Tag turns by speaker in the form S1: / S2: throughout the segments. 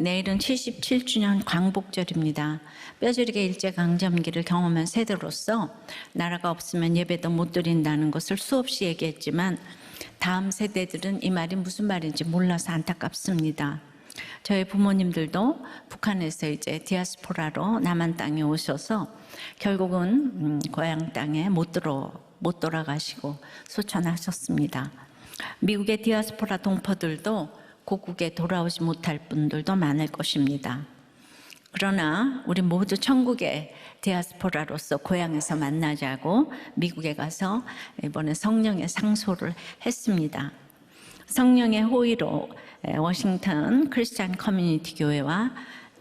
S1: 내일은 77주년 광복절입니다. 뼈저리게 일제강점기를 경험한 세대로서 나라가 없으면 예배도 못 드린다는 것을 수없이 얘기했지만 다음 세대들은 이 말이 무슨 말인지 몰라서 안타깝습니다. 저희 부모님들도 북한에서 이제 디아스포라로 남한 땅에 오셔서 결국은 고향 땅에 못 돌아가시고 소천하셨습니다. 미국의 디아스포라 동포들도 고국에 돌아오지 못할 분들도 많을 것입니다. 그러나 우리 모두 천국의 디아스포라로서 고향에서 만나자고 미국에 가서 이번에 성령의 상소를 했습니다. 성령의 호의로 워싱턴 크리스찬 커뮤니티 교회와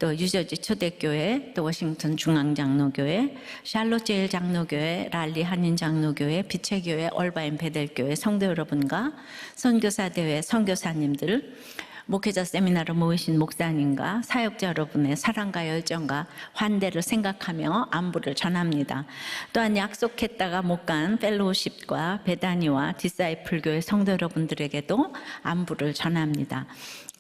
S1: 또 유저지 초대교회, 또 워싱턴 중앙장로교회, 샬롯 제일 장로교회, 랄리 한인 장로교회, 빛의교회, 얼바인 베델교회 성도 여러분과 선교사대회 선교사님들, 목회자 세미나를 모이신 목사님과 사역자 여러분의 사랑과 열정과 환대를 생각하며 안부를 전합니다. 또한 약속했다가 못 간 펠로우십과 베다니와 디사이플 교회 성도 여러분들에게도 안부를 전합니다.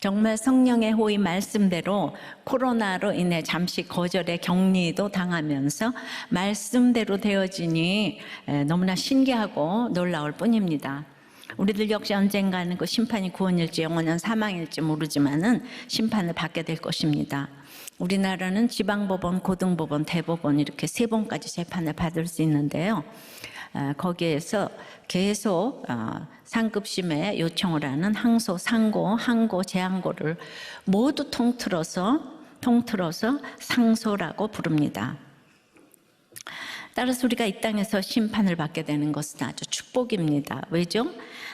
S1: 정말 성령의 호의 말씀대로 코로나로 인해 잠시 거절의 격리도 당하면서 말씀대로 되어지니 너무나 신기하고 놀라울 뿐입니다. 우리들 역시 언젠가는 그 심판이 구원일지 영원한 사망일지 모르지만은 심판을 받게 될 것입니다. 우리나라는 지방법원, 고등법원, 대법원 이렇게 3번까지 재판을 받을 수 있는데요. 거기에서 계속 상급심에 요청을 하는 항소, 상고, 항고, 재항고를 모두 통틀어서 상소라고 부릅니다. 따라서 우리가 이 땅에서 심판을 받게 되는 것은 아주 축복입니다. 왜죠?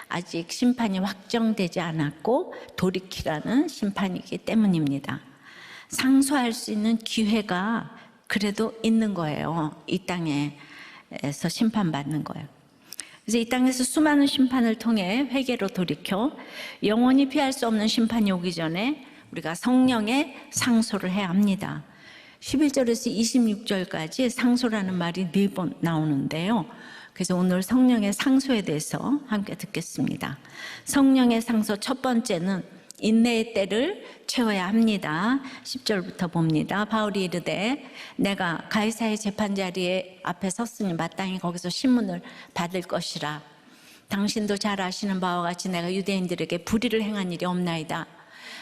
S1: 아직 심판이 확정되지 않았고 돌이키라는 심판이기 때문입니다. 상소할 수 있는 기회가 그래도 있는 거예요. 이 땅에서 심판받는 거예요. 그래서 이 땅에서 수많은 심판을 통해 회개로 돌이켜 영원히 피할 수 없는 심판이 오기 전에 우리가 성령의 상소를 해야 합니다. 11절에서 26절까지 상소라는 말이 4번 나오는데요. 그래서 오늘 성령의 상소에 대해서 함께 듣겠습니다. 성령의 상소 첫 번째는 인내의 때를 채워야 합니다. 10절부터 봅니다. 바울이 이르되 내가 가이사의 재판자리에 앞에 섰으니 마땅히 거기서 신문을 받을 것이라. 당신도 잘 아시는 바와 같이 내가 유대인들에게 불의를 행한 일이 없나이다.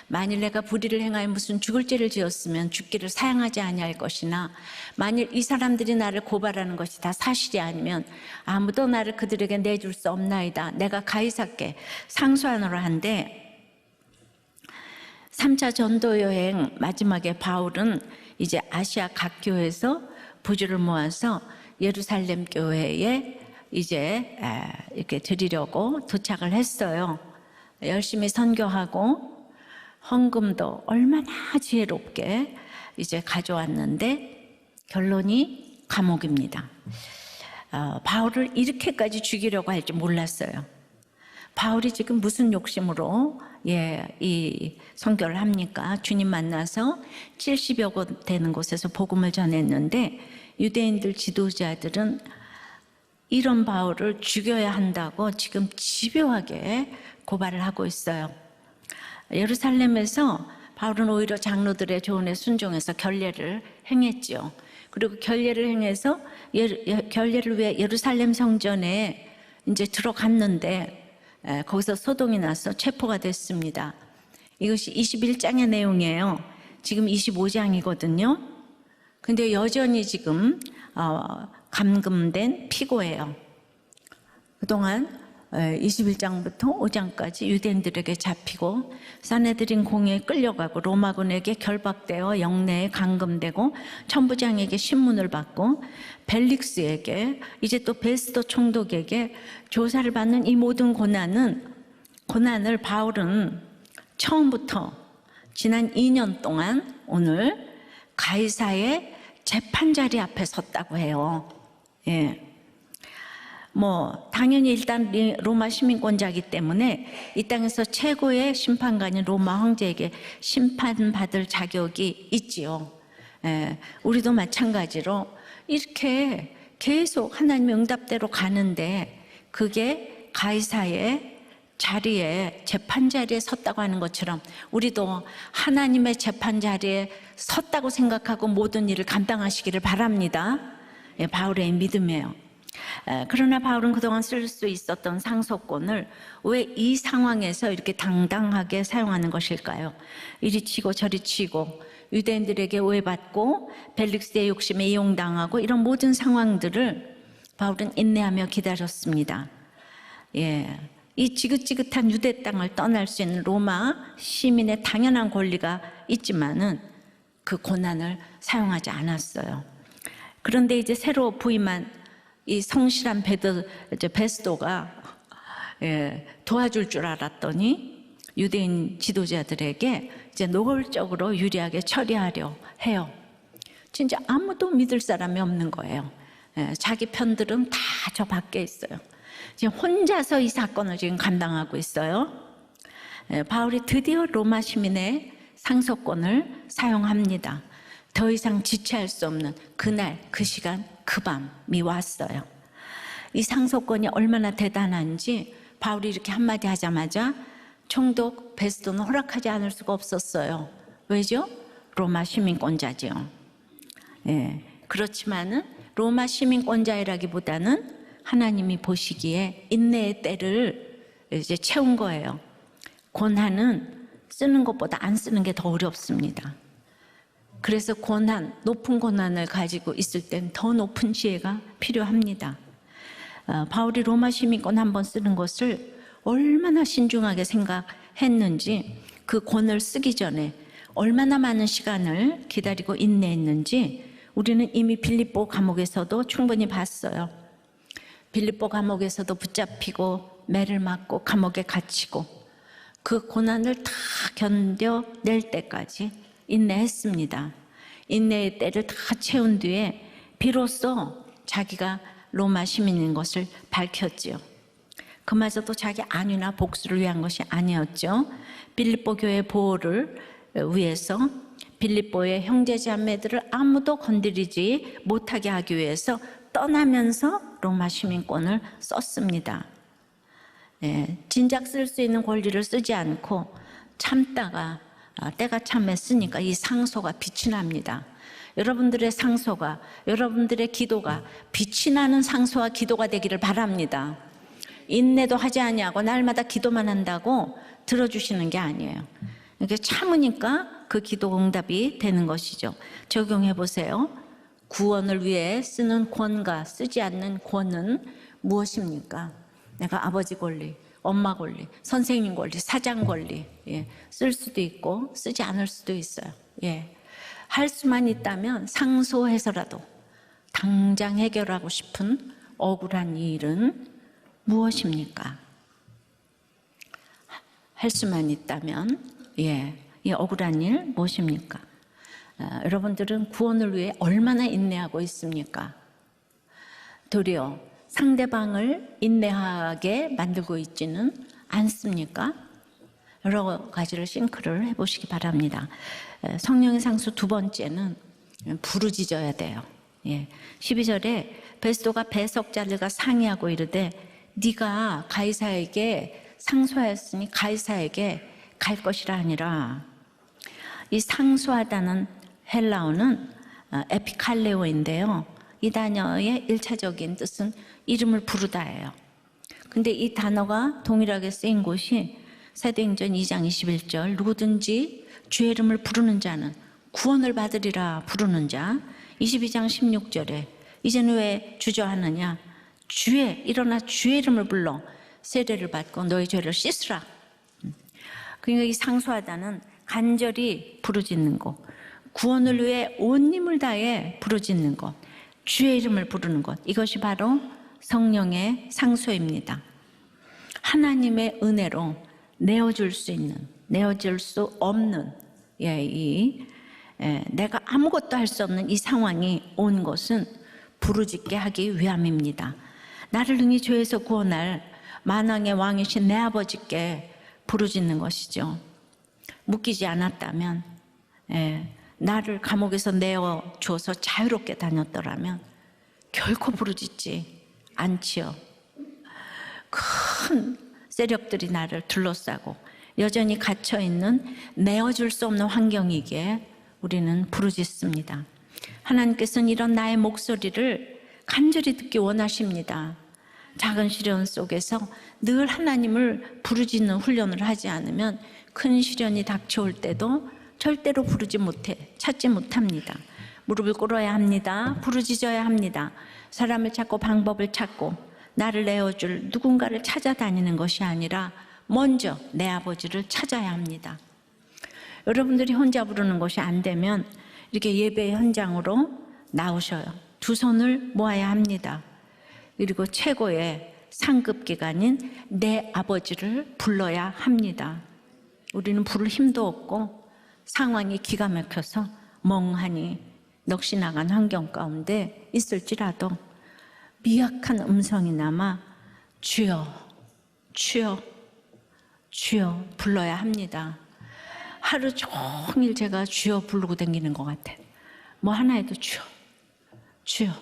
S1: 만일 내가 불의를 행하여 무슨 죽을 죄를 지었으면 죽기를 사양하지 아니할 것이나 만일 이 사람들이 나를 고발하는 것이 다 사실이 아니면 아무도 나를 그들에게 내줄 수 없나이다. 내가 가이사께 상소하노라 한데 3차 전도 여행 마지막에 바울은 이제 아시아 각 교회에서 부주를 모아서 예루살렘 교회에 이제 이렇게 드리려고 도착을 했어요. 열심히 선교하고 헌금도 얼마나 지혜롭게 이제 가져왔는데 결론이 감옥입니다. 바울을 이렇게까지 죽이려고 할지 몰랐어요. 바울이 지금 무슨 욕심으로 이 선교를 합니까? 주님 만나서 70여 곳 되는 곳에서 복음을 전했는데 유대인들 지도자들은 이런 바울을 죽여야 한다고 지금 집요하게 고발을 하고 있어요. 예루살렘에서 바울은 오히려 장로들의 조언에 순종해서 결례를 행했죠. 그리고 결례를 행해서 결례를 위해 예루살렘 성전에 이제 들어갔는데 거기서 소동이 나서 체포가 됐습니다. 이것이 21장의 내용이에요. 지금 25장이거든요. 근데 여전히 지금 감금된 피고예요. 그동안 21장부터 5장까지 유대인들에게 잡히고 사내들인 공회에 끌려가고 로마군에게 결박되어 영내에 감금되고 천부장에게 신문을 받고 벨릭스에게 이제 또 베스도 총독에게 조사를 받는 이 모든 고난을 바울은 처음부터 지난 2년 동안 오늘 가이사의 재판자리 앞에 섰다고 해요. 당연히 일단 로마 시민권자이기 때문에 이 땅에서 최고의 심판관인 로마 황제에게 심판받을 자격이 있지요. 우리도 마찬가지로 이렇게 계속 하나님의 응답대로 가는데 그게 가이사의 자리에, 재판 자리에 섰다고 하는 것처럼 우리도 하나님의 재판 자리에 섰다고 생각하고 모든 일을 감당하시기를 바랍니다. 예, 바울의 믿음이에요. 그러나 바울은 그동안 쓸 수 있었던 상속권을 왜 이 상황에서 이렇게 당당하게 사용하는 것일까요? 이리 치고 저리 치고 유대인들에게 오해받고 벨릭스의 욕심에 이용당하고 이런 모든 상황들을 바울은 인내하며 기다렸습니다. 예, 이 지긋지긋한 유대 땅을 떠날 수 있는 로마 시민의 당연한 권리가 있지만은 그 고난을 사용하지 않았어요. 그런데 이제 새로 부임한 이 성실한 베스도가 도와줄 줄 알았더니 유대인 지도자들에게 이제 노골적으로 유리하게 처리하려 해요. 진짜 아무도 믿을 사람이 없는 거예요. 자기 편들은 다 저 밖에 있어요. 지금 혼자서 이 사건을 지금 감당하고 있어요. 바울이 드디어 로마 시민의 상속권을 사용합니다. 더 이상 지체할 수 없는 그날, 그 시간, 그 밤이 왔어요. 이 상속권이 얼마나 대단한지 바울이 이렇게 한마디 하자마자 총독 베스도는 허락하지 않을 수가 없었어요. 왜죠? 로마 시민권자죠. 예, 그렇지만은 로마 시민권자이라기보다는 하나님이 보시기에 인내의 때를 이제 채운 거예요. 권한은 쓰는 것보다 안 쓰는 게 더 어렵습니다. 그래서 권한, 높은 권한을 가지고 있을 땐 더 높은 지혜가 필요합니다. 바울이 로마 시민권 한번 쓰는 것을 얼마나 신중하게 생각했는지, 그 권을 쓰기 전에 얼마나 많은 시간을 기다리고 인내했는지 우리는 이미 빌립보 감옥에서도 충분히 봤어요. 빌립보 감옥에서도 붙잡히고 매를 맞고 감옥에 갇히고 그 고난을 다 견뎌낼 때까지 인내했습니다. 인내의 때를 다 채운 뒤에 비로소 자기가 로마 시민인 것을 밝혔지요. 그마저도 자기 안위나 복수를 위한 것이 아니었죠. 빌립보 교회 보호를 위해서 빌립보의 형제자매들을 아무도 건드리지 못하게 하기 위해서 떠나면서 로마 시민권을 썼습니다. 진작 쓸 수 있는 권리를 쓰지 않고 참다가 때가 참했으니까 이 상소가 빛이 납니다. 여러분들의 상소가, 여러분들의 기도가 빛이 나는 상소와 기도가 되기를 바랍니다. 인내도 하지 아니하고 날마다 기도만 한다고 들어주시는 게 아니에요. 이렇게 참으니까 그 기도 응답이 되는 것이죠. 적용해 보세요. 구원을 위해 쓰는 권과 쓰지 않는 권은 무엇입니까? 내가 아버지 권리, 엄마 권리, 선생님 권리, 사장 권리, 쓸 수도 있고 쓰지 않을 수도 있어요. 할 수만 있다면 상소해서라도 당장 해결하고 싶은 억울한 일은 무엇입니까? 할 수만 있다면 이 억울한 일 무엇입니까? 여러분들은 구원을 위해 얼마나 인내하고 있습니까? 도리어 상대방을 인내하게 만들고 있지는 않습니까? 여러 가지를 싱크를 해보시기 바랍니다. 성령의 상수 두 번째는 부르짖어야 돼요. 12절에 베스도가 배석자들과 상의하고 이르되 네가 가이사에게 상소하였으니 가이사에게 갈 것이라 하니라. 이 상소하다는 헬라어는 에피칼레오인데요. 이 단어의 1차적인 뜻은 이름을 부르다예요. 근데 이 단어가 동일하게 쓰인 곳이 사도행전 2장 21절 누구든지 주의 이름을 부르는 자는 구원을 받으리라 부르는 자. 22장 16절에 이제는 왜 주저하느냐 일어나 주의 이름을 불러 세례를 받고 너의 죄를 씻으라. 그러니까 이 상소하다는 간절히 부르짖는 것, 구원을 위해 온 힘을 다해 부르짖는 것, 주의 이름을 부르는 것, 이것이 바로 성령의 상소입니다. 하나님의 은혜로 내어줄 수 있는, 내어줄 수 없는 내가 아무것도 할 수 없는 이 상황이 온 것은 부르짖게 하기 위함입니다. 나를 능히 죄에서 구원할 만왕의 왕이신 내 아버지께 부르짖는 것이죠. 묶이지 않았다면, 나를 감옥에서 내어줘서 자유롭게 다녔더라면 결코 부르짖지 않지요. 큰 세력들이 나를 둘러싸고 여전히 갇혀있는 내어줄 수 없는 환경이기에 우리는 부르짖습니다. 하나님께서는 이런 나의 목소리를 간절히 듣기 원하십니다. 작은 시련 속에서 늘 하나님을 부르짖는 훈련을 하지 않으면 큰 시련이 닥쳐올 때도 절대로 부르지 못해, 찾지 못합니다. 무릎을 꿇어야 합니다. 부르짖어야 합니다. 사람을 찾고 방법을 찾고 나를 내어줄 누군가를 찾아다니는 것이 아니라 먼저 내 아버지를 찾아야 합니다. 여러분들이 혼자 부르는 것이 안 되면 이렇게 예배 현장으로 나오셔요. 두 손을 모아야 합니다. 그리고 최고의 상급 기관인 내 아버지를 불러야 합니다. 우리는 부를 힘도 없고 상황이 기가 막혀서 멍하니 넋이 나간 환경 가운데 있을지라도 미약한 음성이나마 주여, 주여, 주여 불러야 합니다. 하루 종일 제가 주여 부르고 다니는 것 같아요. 뭐 하나 해도 주여, 주여,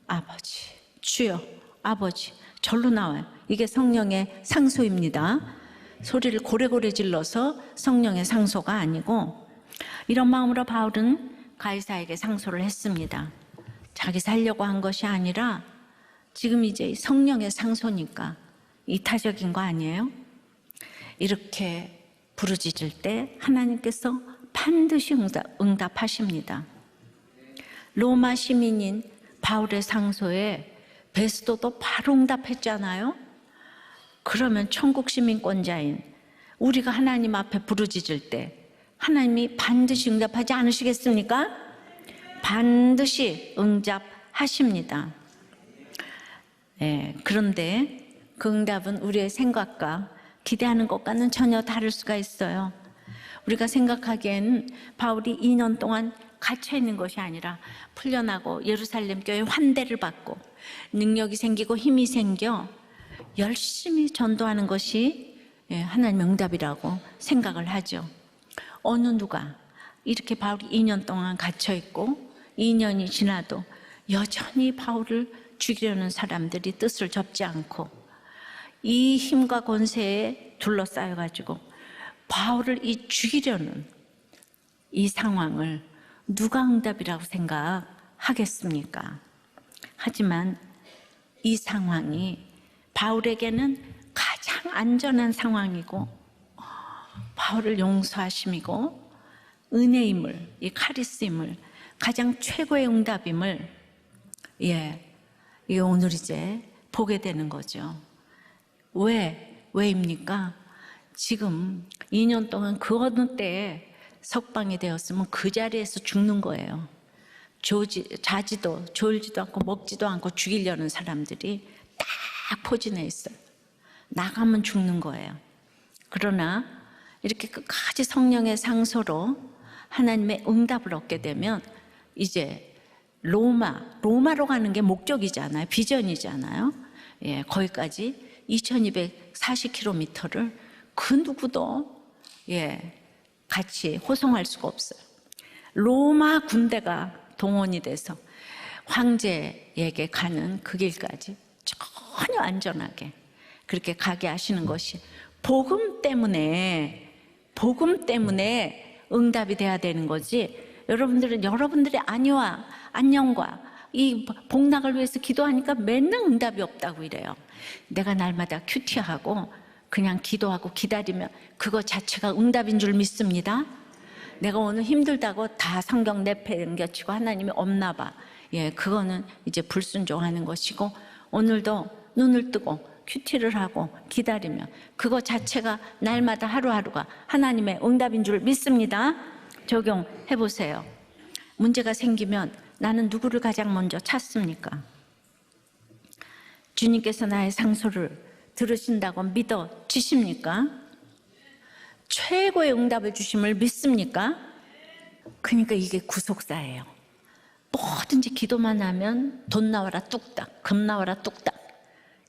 S1: 아버지, 주여, 아버지 절로 나와요. 이게 성령의 상소입니다. 소리를 고래고래 질러서 성령의 상소가 아니고, 이런 마음으로 바울은 가이사에게 상소를 했습니다. 자기 살려고 한 것이 아니라 지금 이제 성령의 상소니까 이타적인 거 아니에요? 이렇게 부르짖을 때 하나님께서 반드시 응답하십니다. 로마 시민인 바울의 상소에 베스도도 바로 응답했잖아요. 그러면 천국 시민권자인 우리가 하나님 앞에 부르짖을 때 하나님이 반드시 응답하지 않으시겠습니까? 반드시 응답하십니다. 그런데 그 응답은 우리의 생각과 기대하는 것과는 전혀 다를 수가 있어요. 우리가 생각하기에는 바울이 2년 동안 갇혀 있는 것이 아니라 풀려나고 예루살렘 교회 환대를 받고 능력이 생기고 힘이 생겨 열심히 전도하는 것이 하나님의 응답이라고 생각을 하죠. 어느 누가 이렇게 바울이 2년 동안 갇혀 있고 2년이 지나도 여전히 바울을 죽이려는 사람들이 뜻을 접지 않고 이 힘과 권세에 둘러싸여 가지고 바울을 죽이려는 이 상황을 누가 응답이라고 생각하겠습니까? 하지만 이 상황이 바울에게는 가장 안전한 상황이고 바울을 용서하심이고 은혜임을, 이 카리스임을 가장 최고의 응답임을 이게 오늘 이제 보게 되는 거죠. 왜입니까? 지금 2년 동안 그 어느 때에 석방이 되었으면 그 자리에서 죽는 거예요. 자지도 졸지도 않고 먹지도 않고 죽이려는 사람들이 딱 포진해 있어요. 나가면 죽는 거예요. 그러나 이렇게 끝까지 성령의 상소로 하나님의 응답을 얻게 되면 이제 로마로 가는 게 목적이잖아요. 비전이잖아요. 거기까지 2240km를 그 누구도 같이 호송할 수가 없어요. 로마 군대가 동원이 돼서 황제에게 가는 그 길까지 전혀 안전하게 그렇게 가게 하시는 것이 복음 때문에 응답이 돼야 되는 거지. 여러분들은 여러분들의 안위와 안녕과 이 복락을 위해서 기도하니까 맨날 응답이 없다고 이래요. 내가 날마다 큐티하고 그냥 기도하고 기다리면 그거 자체가 응답인 줄 믿습니다. 내가 오늘 힘들다고 다 성경 내팽개치고 하나님이 없나 봐. 그거는 이제 불순종하는 것이고, 오늘도 눈을 뜨고 큐티를 하고 기다리면 그거 자체가 날마다 하루하루가 하나님의 응답인 줄 믿습니다. 적용해 보세요. 문제가 생기면 나는 누구를 가장 먼저 찾습니까? 주님께서 나의 상소를 들으신다고 믿어지십니까? 최고의 응답을 주심을 믿습니까? 그러니까 이게 구속사예요. 뭐든지 기도만 하면 돈 나와라 뚝딱, 금 나와라 뚝딱,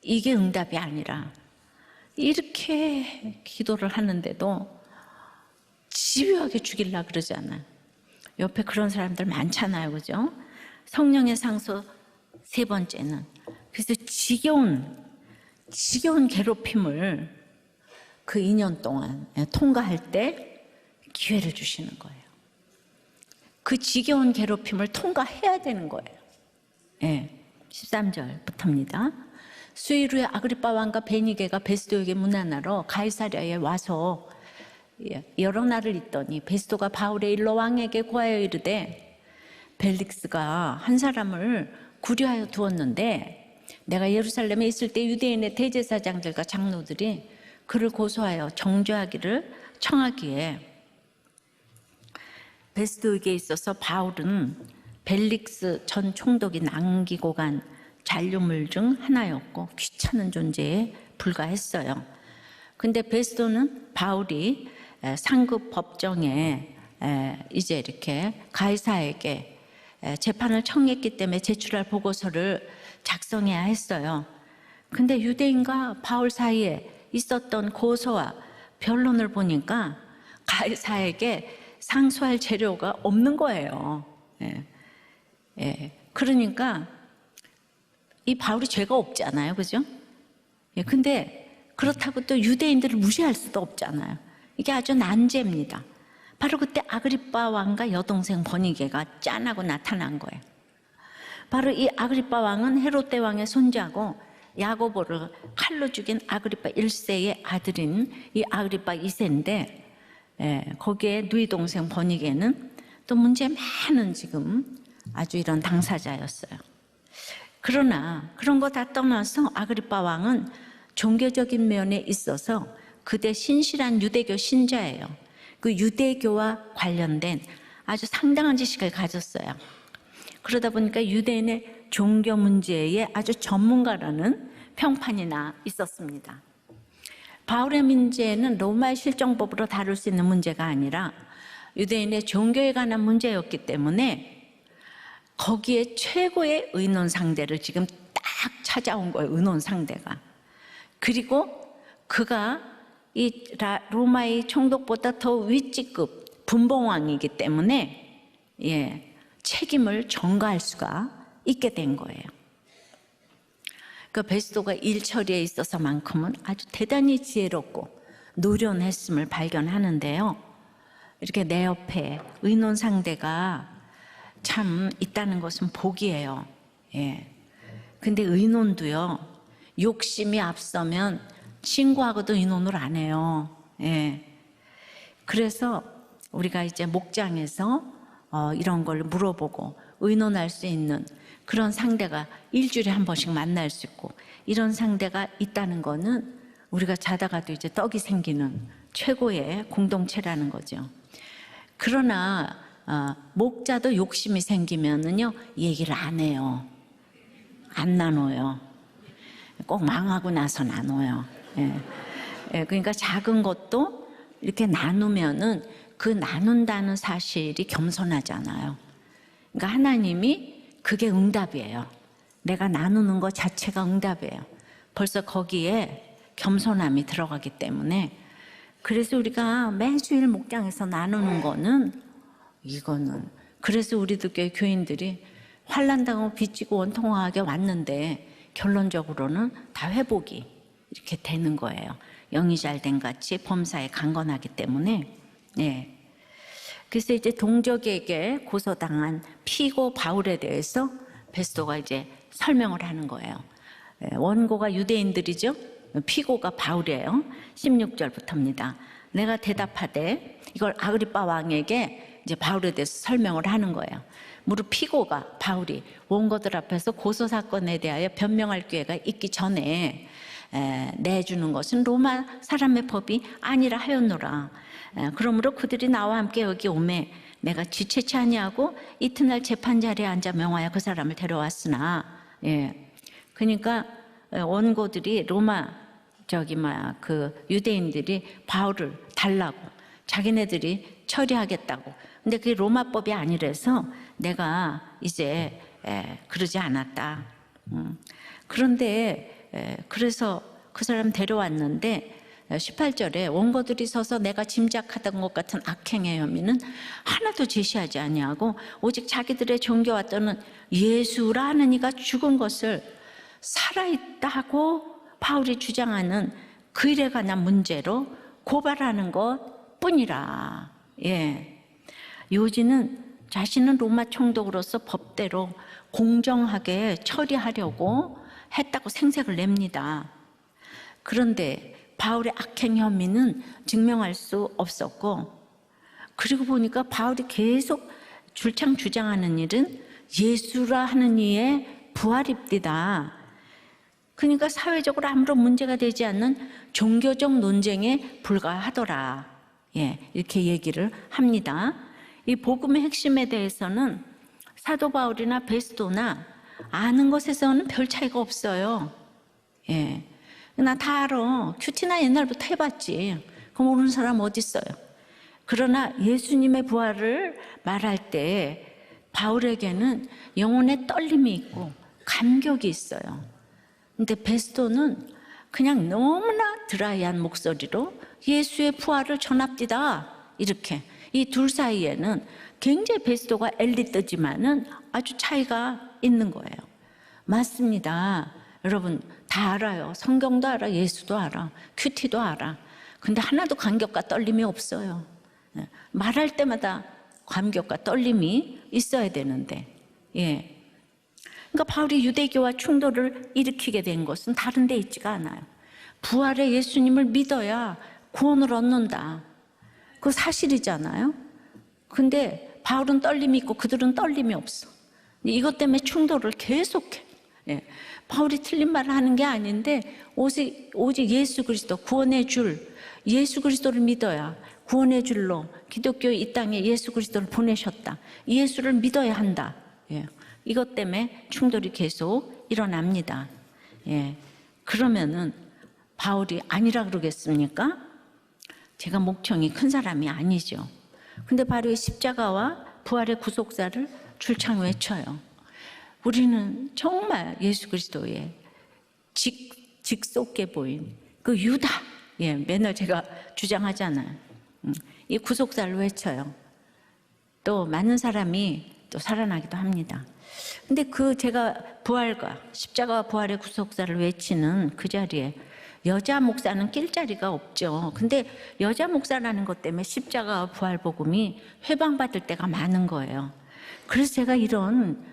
S1: 이게 응답이 아니라 이렇게 기도를 하는데도 집요하게 죽이려고 그러잖아요. 옆에 그런 사람들 많잖아요, 그죠? 성령의 상소 세 번째는, 그래서 지겨운 괴롭힘을 그 2년 동안 통과할 때 기회를 주시는 거예요. 그 지겨운 괴롭힘을 통과해야 되는 거예요. 예, 13절부터입니다. 수일 후에 아그리빠 왕과 베니게가 베스도에게 문안하러 가이사랴에 와서 여러 날을 있더니 베스도가 바울의 일로 왕에게 고하여 이르되 벨릭스가 한 사람을 구류하여 두었는데 내가 예루살렘에 있을 때 유대인의 대제사장들과 장로들이 그를 고소하여 정죄하기를 청하기에 베스도에게 있어서 바울은 벨릭스 전 총독이 남기고 간 잔류물 중 하나였고 귀찮은 존재에 불과했어요. 근데 베스도는 바울이 상급 법정에 이제 이렇게 가이사에게 재판을 청했기 때문에 제출할 보고서를 작성해야 했어요. 근데 유대인과 바울 사이에 있었던 고소와 변론을 보니까 가이사에게 상소할 재료가 없는 거예요. 그러니까 이 바울이 죄가 없잖아요, 그죠? 근데 그렇다고 또 유대인들을 무시할 수도 없잖아요. 이게 아주 난제입니다. 바로 그때 아그리빠 왕과 여동생 버니게가 짠하고 나타난 거예요. 바로 이 아그리빠 왕은 헤롯 대왕의 손자고 야고보를 칼로 죽인 아그리빠 1세의 아들인 이 아그리빠 2세인데 거기에 누이 동생 버니게는 또 문제 많은 지금 아주 이런 당사자였어요. 그러나 그런 거 다 떠나서 아그리빠 왕은 종교적인 면에 있어서 그대 신실한 유대교 신자예요. 그 유대교와 관련된 아주 상당한 지식을 가졌어요. 그러다 보니까 유대인의 종교 문제에 아주 전문가라는 평판이나 있었습니다. 바울의 문제는 로마의 실정법으로 다룰 수 있는 문제가 아니라 유대인의 종교에 관한 문제였기 때문에 거기에 최고의 의논 상대를 지금 딱 찾아온 거예요. 의논 상대가. 그리고 그가 이 로마의 총독보다 더 윗직급 분봉왕이기 때문에 책임을 전가할 수가 있게 된 거예요. 그 베스도가 일 처리에 있어서만큼은 아주 대단히 지혜롭고 노련했음을 발견하는데요. 이렇게 내 옆에 의논 상대가 참 있다는 것은 복이에요. 근데 의논도요, 욕심이 앞서면 친구하고도 의논을 안 해요. 그래서 우리가 이제 목장에서 이런 걸 물어보고 의논할 수 있는 그런 상대가 일주일에 한 번씩 만날 수 있고 이런 상대가 있다는 거는 우리가 자다가도 이제 떡이 생기는 최고의 공동체라는 거죠. 그러나 목자도 욕심이 생기면은요 얘기를 안 해요. 안 나눠요. 꼭 망하고 나서 나눠요. 그러니까 작은 것도 이렇게 나누면은 그 나눈다는 사실이 겸손하잖아요. 그러니까 하나님이 그게 응답이에요. 내가 나누는 것 자체가 응답이에요. 벌써 거기에 겸손함이 들어가기 때문에 그래서 우리가 매주일 목장에서 나누는 거는 이거는 그래서 우리도 교인들이 환난당하고 빚지고 원통하게 왔는데 결론적으로는 다 회복이 이렇게 되는 거예요. 영이 잘된 같이 범사에 강건하기 때문에. 그래서 이제 동족에게 고소당한 피고 바울에 대해서 베스도가 이제 설명을 하는 거예요. 원고가 유대인들이죠. 피고가 바울이에요. 16절부터입니다. 내가 대답하되 이걸 아그리빠 왕에게 이제 바울에 대해서 설명을 하는 거예요. 무릇 피고가 바울이 원고들 앞에서 고소 사건에 대하여 변명할 기회가 있기 전에 내주는 것은 로마 사람의 법이 아니라 하였노라. 그러므로 그들이 나와 함께 여기 오매 내가 지체치 아니하고 이튿날 재판 자리에 앉아 명하여 그 사람을 데려왔으나 그러니까 원고들이 로마 그 유대인들이 바울을 달라고 자기네들이 처리하겠다고. 근데 그게 로마법이 아니라서 내가 이제 그러지 않았다. 그런데 그래서 그 사람 데려왔는데 18절에 원고들이 서서 내가 짐작하던 것 같은 악행의 혐의는 하나도 제시하지 아니하고 오직 자기들의 종교와 떠는 예수라는 이가 죽은 것을 살아있다고 바울이 주장하는 그 일에 관한 문제로 고발하는 것 뿐이라. 요지는 자신은 로마 총독으로서 법대로 공정하게 처리하려고 했다고 생색을 냅니다. 그런데 바울의 악행 혐의는 증명할 수 없었고, 그리고 보니까 바울이 계속 줄창 주장하는 일은 예수라 하는 이의 부활입니다. 그러니까 사회적으로 아무런 문제가 되지 않는 종교적 논쟁에 불과하더라. 이렇게 얘기를 합니다. 이 복음의 핵심에 대해서는 사도 바울이나 베스도나 아는 것에서는 별 차이가 없어요. 나 다 알아. 큐티나 옛날부터 해봤지. 그럼 모르는 사람 어디 있어요? 그러나 예수님의 부활을 말할 때 바울에게는 영혼의 떨림이 있고 감격이 있어요. 근데 베스도는 그냥 너무나 드라이한 목소리로 예수의 부활을 전합디다. 이렇게. 이 둘 사이에는 굉장히 베스도가 엘리트지만은 아주 차이가 있는 거예요. 맞습니다. 여러분 다 알아요. 성경도 알아, 예수도 알아, 큐티도 알아. 근데 하나도 감격과 떨림이 없어요. 말할 때마다 감격과 떨림이 있어야 되는데, 그러니까 바울이 유대교와 충돌을 일으키게 된 것은 다른 데 있지가 않아요. 부활의 예수님을 믿어야 구원을 얻는다. 그거 사실이잖아요. 근데 바울은 떨림이 있고 그들은 떨림이 없어. 이것 때문에 충돌을 계속해. 바울이 틀린 말을 하는 게 아닌데 오직 예수 그리스도 구원의 줄, 예수 그리스도를 믿어야 구원의 줄로 기독교 이 땅에 예수 그리스도를 보내셨다. 예수를 믿어야 한다. 이것 때문에 충돌이 계속 일어납니다. 그러면은 바울이 아니라 그러겠습니까? 제가 목청이 큰 사람이 아니죠. 근데 바로 이 십자가와 부활의 구속사를 줄창 외쳐요. 우리는 정말 예수 그리스도의 직속게 보인 그 유다, 맨날 제가 주장하잖아요. 이 구속사를 외쳐요. 또 많은 사람이 또 살아나기도 합니다. 근데 제가 부활과 십자가와 부활의 구속사를 외치는 그 자리에 여자 목사는 낄 자리가 없죠. 근데 여자 목사라는 것 때문에 십자가와 부활 복음이 회방받을 때가 많은 거예요. 그래서 제가 이런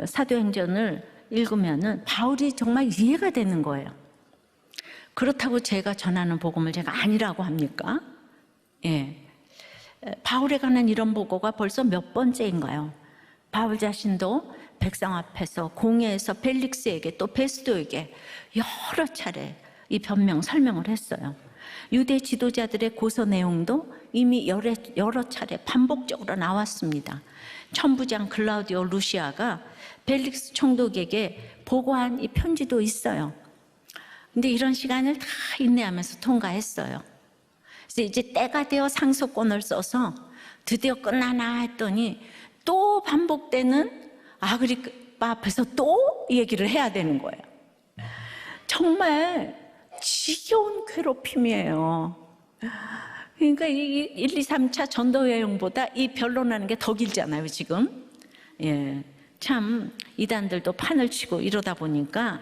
S1: 사도행전을 읽으면은 바울이 정말 이해가 되는 거예요. 그렇다고 제가 전하는 복음을 제가 아니라고 합니까? 바울에 관한 이런 보고가 벌써 몇 번째인가요? 바울 자신도 백성 앞에서 공회에서 펠릭스에게 또 베스도에게 여러 차례 이 변명 설명을 했어요. 유대 지도자들의 고소 내용도 이미 여러 차례 반복적으로 나왔습니다. 천부장 글라우디오 루시아가 펠릭스 총독에게 보고한 이 편지도 있어요. 근데 이런 시간을 다 인내하면서 통과했어요. 그래서 이제 때가 되어 상소권을 써서 드디어 끝나나 했더니 또 반복되는 아그리파 앞에서 또 얘기를 해야 되는 거예요. 정말 지겨운 괴롭힘이에요. 그러니까 이 1, 2, 3차 전도 여행보다 이 변론하는 게 더 길잖아요, 지금. 참 이단들도 판을 치고 이러다 보니까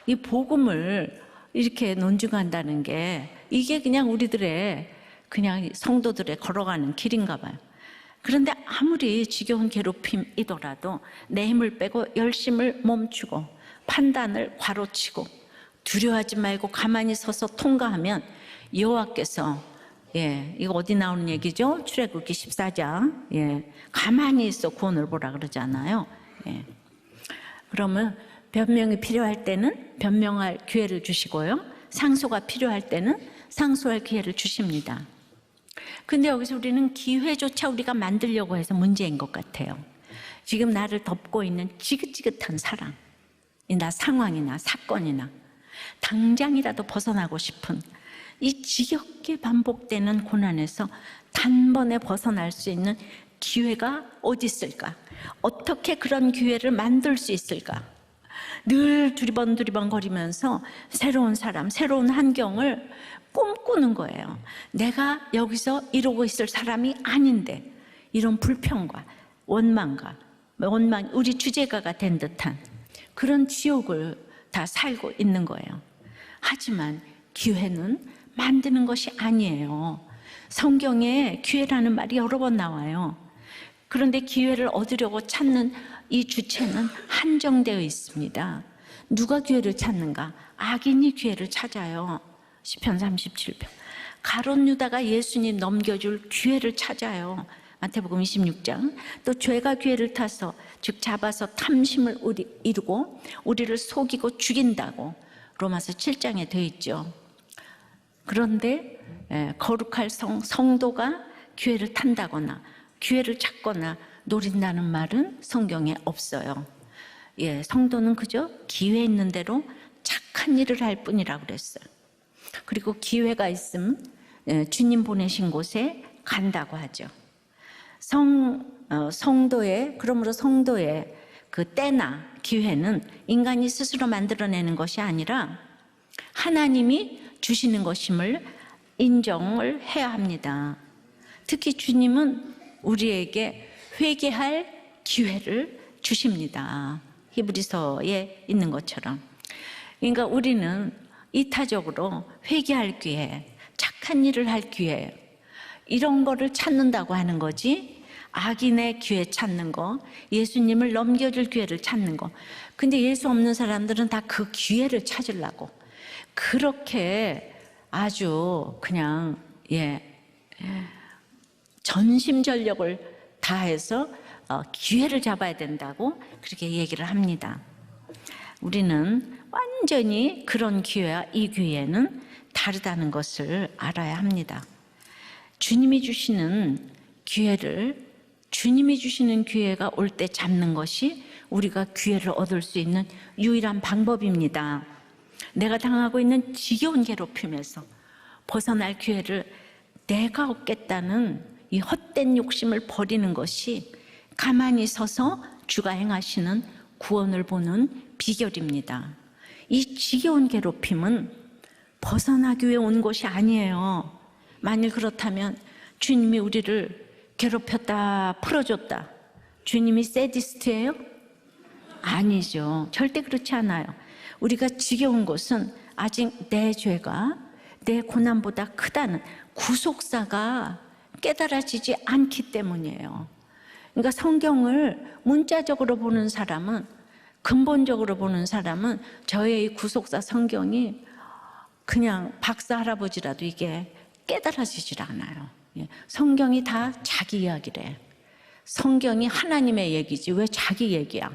S1: 이 복음을 이렇게 논증한다는 게 이게 그냥 우리들의 그냥 성도들의 걸어가는 길인가 봐요. 그런데 아무리 지겨운 괴롭힘이더라도 내 힘을 빼고 열심을 멈추고 판단을 괄호치고 두려워하지 말고 가만히 서서 통과하면 여호와께서 이거 어디 나오는 얘기죠? 출애굽기 14장. 가만히 있어 구원을 보라 그러잖아요. 그러면 변명이 필요할 때는 변명할 기회를 주시고요. 상소가 필요할 때는 상소할 기회를 주십니다. 근데 여기서 우리는 기회조차 우리가 만들려고 해서 문제인 것 같아요. 지금 나를 덮고 있는 지긋지긋한 사랑, 나 상황이나 사건이나 당장이라도 벗어나고 싶은 이 지겹게 반복되는 고난에서 단번에 벗어날 수 있는 기회가 어디 있을까? 어떻게 그런 기회를 만들 수 있을까? 늘 두리번 거리면서 새로운 사람, 새로운 환경을 꿈꾸는 거예요. 내가 여기서 이러고 있을 사람이 아닌데 이런 불평과 원망, 우리 주제가가 된 듯한 그런 지옥을 다 살고 있는 거예요. 하지만 기회는 만드는 것이 아니에요. 성경에 기회라는 말이 여러 번 나와요. 그런데 기회를 얻으려고 찾는 이 주체는 한정되어 있습니다. 누가 기회를 찾는가? 악인이 기회를 찾아요. 시편 37편. 가롯 유다가 예수님 넘겨줄 기회를 찾아요. 마태복음 26장. 또 죄가 기회를 타서, 즉 잡아서 탐심을 이루고 우리를 속이고 죽인다고 로마서 7장에 되어 있죠. 그런데 거룩할 성도가 기회를 탄다거나 기회를 찾거나 노린다는 말은 성경에 없어요. 성도는 그저 기회 있는 대로 착한 일을 할 뿐이라고 그랬어요. 그리고 기회가 있으면 주님 보내신 곳에 간다고 하죠. 그러므로 성도의 그 때나 기회는 인간이 스스로 만들어내는 것이 아니라 하나님이 주시는 것임을 인정을 해야 합니다. 특히 주님은 우리에게 회개할 기회를 주십니다. 히브리서에 있는 것처럼. 그러니까 우리는 이타적으로 회개할 기회, 착한 일을 할 기회, 이런 거를 찾는다고 하는 거지, 악인의 기회 찾는 거, 예수님을 넘겨줄 기회를 찾는 거. 근데 예수 없는 사람들은 다 그 기회를 찾으려고 그렇게 아주 그냥 전심전력을 다해서 기회를 잡아야 된다고 그렇게 얘기를 합니다. 우리는 완전히 그런 기회와 이 기회는 다르다는 것을 알아야 합니다. 주님이 주시는 기회가 올 때 잡는 것이 우리가 기회를 얻을 수 있는 유일한 방법입니다. 내가 당하고 있는 지겨운 괴롭힘에서 벗어날 기회를 내가 얻겠다는 이 헛된 욕심을 버리는 것이 가만히 서서 주가 행하시는 구원을 보는 비결입니다. 이 지겨운 괴롭힘은 벗어나기 위해 온 것이 아니에요. 만일 그렇다면 주님이 우리를 괴롭혔다 풀어줬다, 주님이 세디스트예요? 아니죠. 절대 그렇지 않아요. 우리가 지겨운 것은 아직 내 죄가 내 고난보다 크다는 구속사가 깨달아지지 않기 때문이에요. 그러니까 성경을 문자적으로 보는 사람은, 근본적으로 보는 사람은 저의 이 구속사 성경이 그냥 박사 할아버지라도 이게 깨달아지질 않아요. 성경이 다 자기 이야기래. 성경이 하나님의 얘기지 왜 자기 얘기야?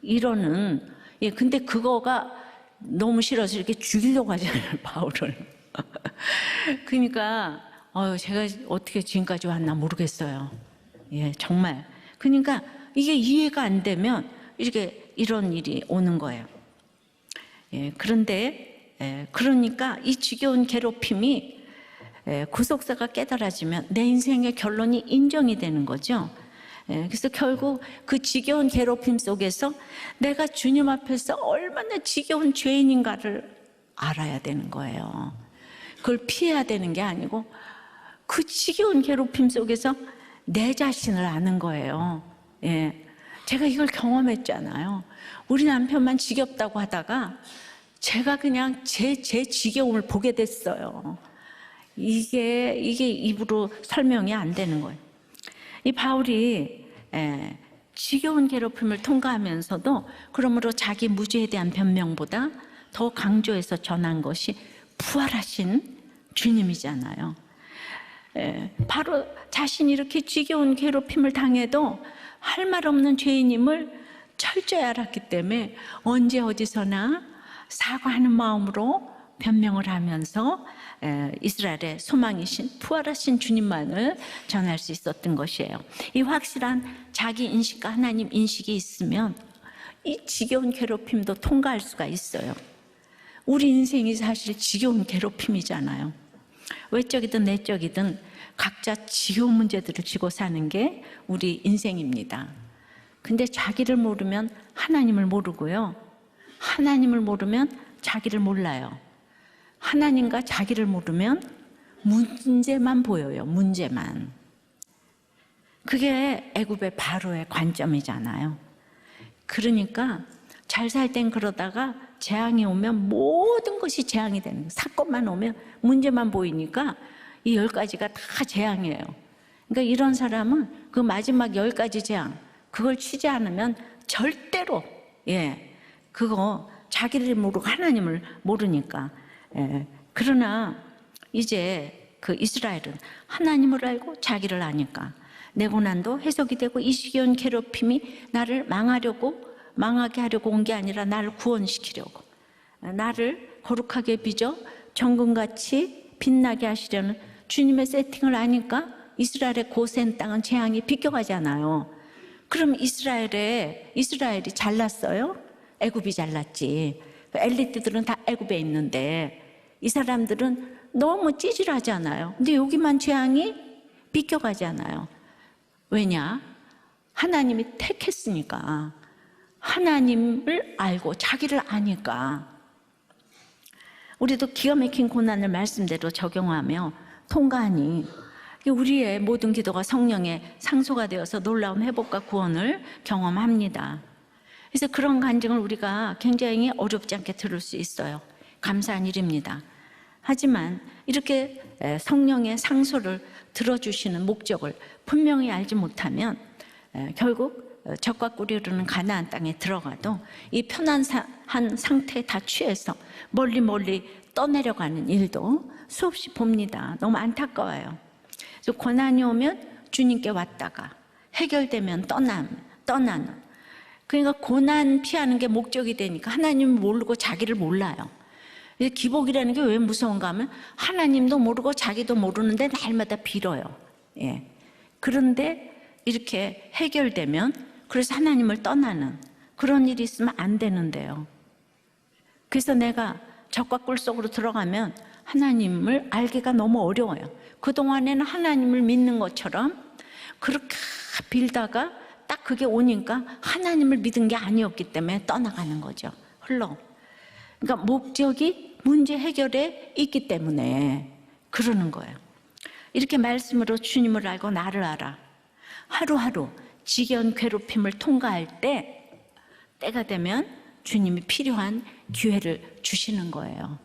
S1: 이러는. 근데 그거가 너무 싫어서 이렇게 죽이려고 하잖아요, 바울을. 그러니까 제가 어떻게 지금까지 왔나 모르겠어요. 정말. 그러니까 이게 이해가 안 되면 이런 일이 오는 거예요. 그러니까 이 지겨운 괴롭힘이 구속사가 깨달아지면 내 인생의 결론이 인정이 되는 거죠. 그래서 결국 그 지겨운 괴롭힘 속에서 내가 주님 앞에서 얼마나 지겨운 죄인인가를 알아야 되는 거예요. 그걸 피해야 되는 게 아니고 그 지겨운 괴롭힘 속에서 내 자신을 아는 거예요. 제가 이걸 경험했잖아요. 우리 남편만 지겹다고 하다가 제가 그냥 제 지겨움을 보게 됐어요. 이게 입으로 설명이 안 되는 거예요. 이 바울이 지겨운 괴롭힘을 통과하면서도 그러므로 자기 무죄에 대한 변명보다 더 강조해서 전한 것이 부활하신 주님이잖아요. 바로 자신이 이렇게 지겨운 괴롭힘을 당해도 할 말 없는 죄인임을 철저히 알았기 때문에 언제 어디서나 사과하는 마음으로 변명을 하면서 이스라엘의 소망이신 부활하신 주님만을 전할 수 있었던 것이에요. 이 확실한 자기 인식과 하나님 인식이 있으면 이 지겨운 괴롭힘도 통과할 수가 있어요. 우리 인생이 사실 지겨운 괴롭힘이잖아요. 외적이든 내적이든 각자 지겨운 문제들을 지고 사는 게 우리 인생입니다. 근데 자기를 모르면 하나님을 모르고요, 하나님을 모르면 자기를 몰라요. 하나님과 자기를 모르면 문제만 보여요. 문제만. 그게 애굽의 바로의 관점이잖아요. 그러니까 잘 살 땐 그러다가 재앙이 오면 모든 것이 재앙이 되는 거예요. 사건만 오면, 문제만 보이니까 이 10가지가 다 재앙이에요. 그러니까 이런 사람은 그 마지막 10가지 재앙, 그걸 치지 않으면 절대로, 그거 자기를 모르고 하나님을 모르니까. 그러나 이제 그 이스라엘은 하나님을 알고 자기를 아니까 내 고난도 해석이 되고 이 시기온 괴롭힘이 나를 망하게 하려고 온 게 아니라 나를 구원시키려고, 나를 거룩하게 빚어 정금같이 빛나게 하시려는 주님의 세팅을 아니까 이스라엘의 고센 땅은 재앙이 비껴가잖아요. 그럼 이스라엘이 잘났어요? 애굽이 잘났지. 엘리트들은 다 애굽에 있는데 이 사람들은 너무 찌질하잖아요. 근데 여기만 재앙이 비껴가잖아요. 왜냐? 하나님이 택했으니까. 하나님을 알고 자기를 아니까. 우리도 기가 막힌 고난을 말씀대로 적용하며 통과하니 우리의 모든 기도가 성령의 상소가 되어서 놀라운 회복과 구원을 경험합니다. 그래서 그런 간증을 우리가 굉장히 어렵지 않게 들을 수 있어요. 감사한 일입니다. 하지만 이렇게 성령의 상소를 들어주시는 목적을 분명히 알지 못하면 결국 적과 꿀이 흐르는 가나안 땅에 들어가도 이 편안한 상태에 다 취해서 멀리 떠내려가는 일도 수없이 봅니다. 너무 안타까워요. 그래서 고난이 오면 주님께 왔다가 해결되면 떠나는. 그러니까 고난 피하는 게 목적이 되니까 하나님을 모르고 자기를 몰라요. 기복이라는 게 왜 무서운가 하면 하나님도 모르고 자기도 모르는데 날마다 빌어요. 그런데 이렇게 해결되면, 그래서 하나님을 떠나는 그런 일이 있으면 안 되는데요. 그래서 내가 적과 꿀 속으로 들어가면 하나님을 알기가 너무 어려워요. 그동안에는 하나님을 믿는 것처럼 그렇게 빌다가 딱 그게 오니까 하나님을 믿은 게 아니었기 때문에 떠나가는 거죠. 그러니까 목적이 문제 해결에 있기 때문에 그러는 거예요. 이렇게 말씀으로 주님을 알고 나를 알아. 하루하루 지겨운 괴롭힘을 통과할 때가 되면 주님이 필요한 기회를 주시는 거예요.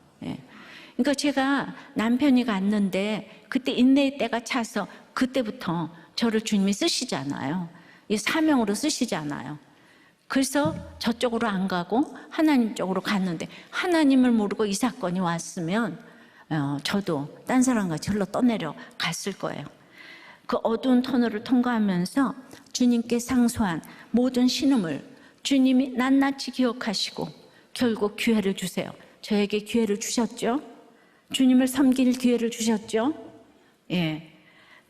S1: 그러니까 제가 남편이 갔는데 그때 인내의 때가 차서 그때부터 저를 주님이 쓰시잖아요. 이 사명으로 쓰시잖아요. 그래서 저쪽으로 안 가고 하나님 쪽으로 갔는데 하나님을 모르고 이 사건이 왔으면 저도 딴 사람같이 흘러 떠내려 갔을 거예요. 그 어두운 터널을 통과하면서 주님께 상소한 모든 신음을 주님이 낱낱이 기억하시고 결국 기회를 주세요. 저에게 기회를 주셨죠. 주님을 섬길 기회를 주셨죠.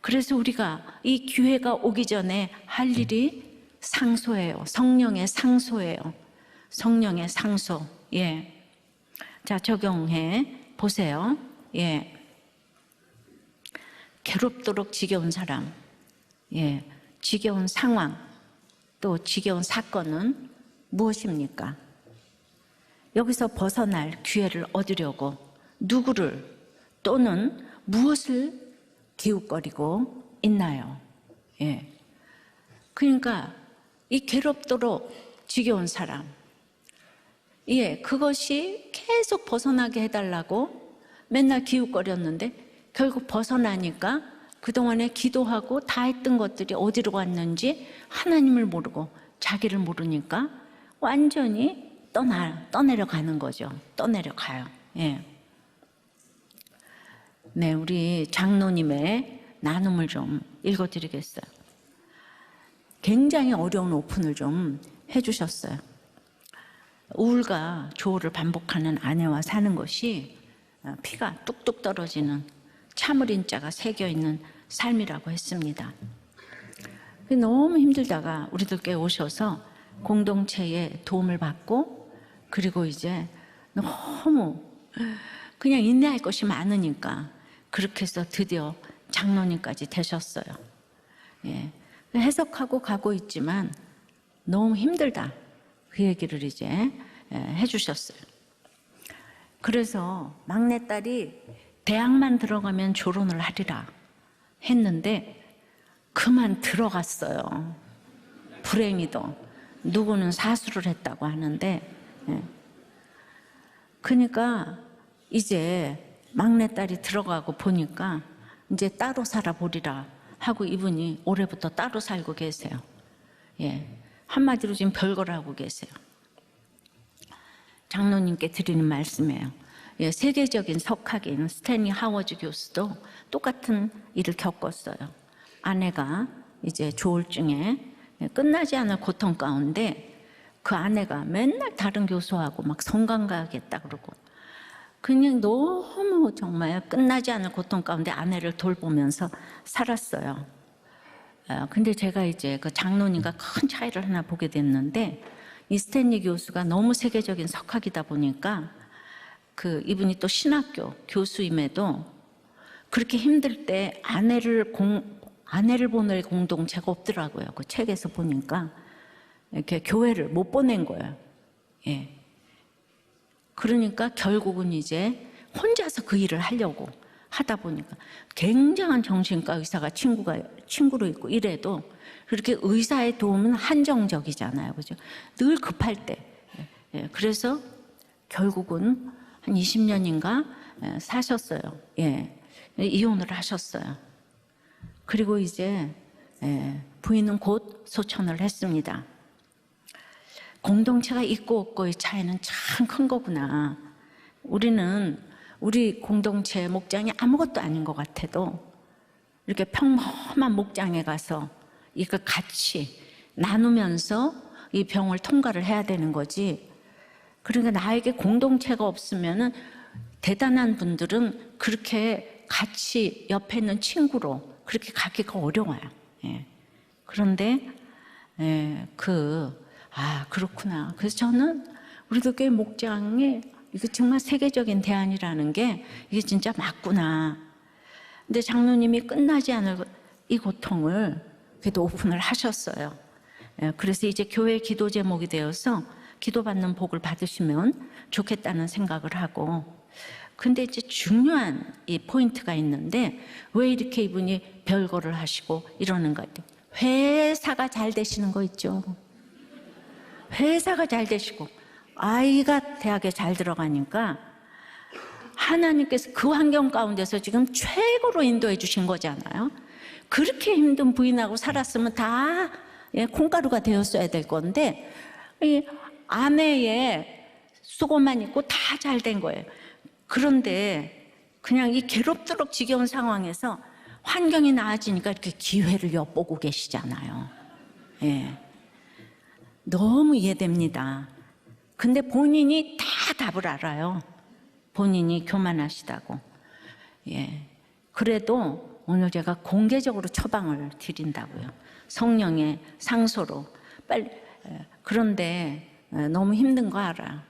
S1: 그래서 우리가 이 기회가 오기 전에 할 일이 상소예요. 성령의 상소예요. 성령의 상소. 자, 적용해 보세요. 괴롭도록 지겨운 사람, 지겨운 상황, 또 지겨운 사건은 무엇입니까? 여기서 벗어날 기회를 얻으려고 누구를 또는 무엇을 기웃거리고 있나요? 그러니까 이 괴롭도록 지겨운 사람, 그것이 계속 벗어나게 해달라고 맨날 기웃거렸는데 결국 벗어나니까 그동안에 기도하고 다 했던 것들이 어디로 갔는지 하나님을 모르고 자기를 모르니까 완전히 떠내려가는 거죠. 떠내려가요. 우리 장로님의 나눔을 좀 읽어드리겠어요. 굉장히 어려운 오픈을 좀 해주셨어요. 우울과 조울을 반복하는 아내와 사는 것이 피가 뚝뚝 떨어지는 참을인자가 새겨있는 삶이라고 했습니다. 너무 힘들다가 우리들께 오셔서 공동체의 도움을 받고, 그리고 이제 너무 그냥 인내할 것이 많으니까 그렇게 해서 드디어 장로님까지 되셨어요. 해석하고 가고 있지만 너무 힘들다, 그 얘기를 이제 해주셨어요. 그래서 막내딸이 대학만 들어가면 졸혼을 하리라 했는데 그만 들어갔어요. 불행히도 누구는 사수를 했다고 하는데, 그러니까 이제 막내딸이 들어가고 보니까 이제 따로 살아보리라 하고 이분이 올해부터 따로 살고 계세요. 예, 한마디로 지금 별걸 하고 계세요. 장로님께 드리는 말씀이에요. 예, 세계적인 석학인 스탠리 하워즈 교수도 똑같은 일을 겪었어요. 아내가 이제 조울증에 끝나지 않을 고통 가운데 그 아내가 맨날 다른 교수하고 막 성관 가겠다 그러고 그냥 너무 정말 끝나지 않을 고통 가운데 아내를 돌보면서 살았어요. 근데 제가 이제 그 장로님과 큰 차이를 하나 보게 됐는데 이 스탠리 교수가 너무 세계적인 석학이다 보니까 그 이분이 또 신학교 교수임에도 그렇게 힘들 때 아내를 보낼 공동체가 없더라고요. 그 책에서 보니까 이렇게 교회를 못 보낸 거예요. 예. 그러니까 결국은 이제 혼자서 그 일을 하려고 하다 보니까 굉장한 정신과 의사가 친구로 있고 이래도 그렇게 의사의 도움은 한정적이잖아요. 그죠? 늘 급할 때. 예. 그래서 결국은 한 20년인가 사셨어요. 예. 이혼을 하셨어요. 그리고 이제 부인은 곧 소천을 했습니다. 공동체가 있고 없고의 차이는 참 큰 거구나. 우리 공동체 목장이 아무것도 아닌 것 같아도 이렇게 평범한 목장에 가서 이거 같이 나누면서 이 병을 통과를 해야 되는 거지. 그러니까 나에게 공동체가 없으면은 대단한 분들은 그렇게 같이 옆에 있는 친구로 그렇게 가기가 어려워요. 예. 그런데 그렇구나. 그래서 저는 우리도 교회 목장에 이게 정말 세계적인 대안이라는 게 이게 진짜 맞구나. 근데 장로님이 끝나지 않을 이 고통을 그래도 오픈을 하셨어요. 그래서 이제 교회 기도 제목이 되어서 기도받는 복을 받으시면 좋겠다는 생각을 하고, 근데 이제 중요한 이 포인트가 있는데 왜 이렇게 이분이 별거를 하시고 이러는가? 회사가 잘 되시는 거 있죠. 회사가 잘 되시고 아이가 대학에 잘 들어가니까 하나님께서 그 환경 가운데서 지금 최고로 인도해 주신 거잖아요. 그렇게 힘든 부인하고 살았으면 다 콩가루가 되었어야 될 건데 이 아내의 수고만 있고 다 잘 된 거예요. 그런데 그냥 이 괴롭도록 지겨운 상황에서 환경이 나아지니까 이렇게 기회를 엿보고 계시잖아요. 예. 너무 이해됩니다. 근데 본인이 다 답을 알아요. 본인이 교만하시다고. 예. 그래도 오늘 제가 공개적으로 처방을 드린다고요. 성령의 상소로. 빨리. 그런데 너무 힘든 거 알아.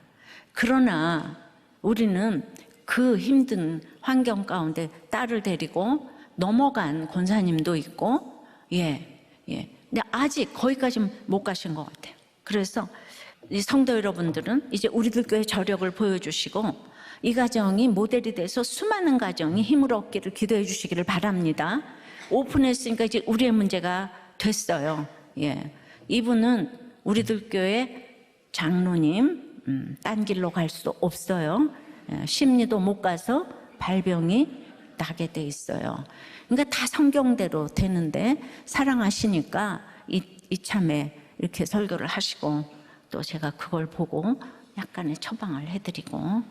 S1: 그러나 우리는 그 힘든 환경 가운데 딸을 데리고 넘어간 권사님도 있고, 근데 아직 거기까지 못 가신 것 같아요. 그래서 이 성도 여러분들은 이제 우리들 교회 저력을 보여주시고 이 가정이 모델이 돼서 수많은 가정이 힘을 얻기를 기도해 주시기를 바랍니다. 오픈했으니까 이제 우리의 문제가 됐어요. 이분은 우리들 교회 장로님, 딴 길로 갈 수 없어요. 심리도 못 가서 발병이 나게 돼 있어요. 그러니까 다 성경대로 되는데 사랑하시니까 이참에 이렇게 설교를 하시고 또 제가 그걸 보고 약간의 처방을 해드리고.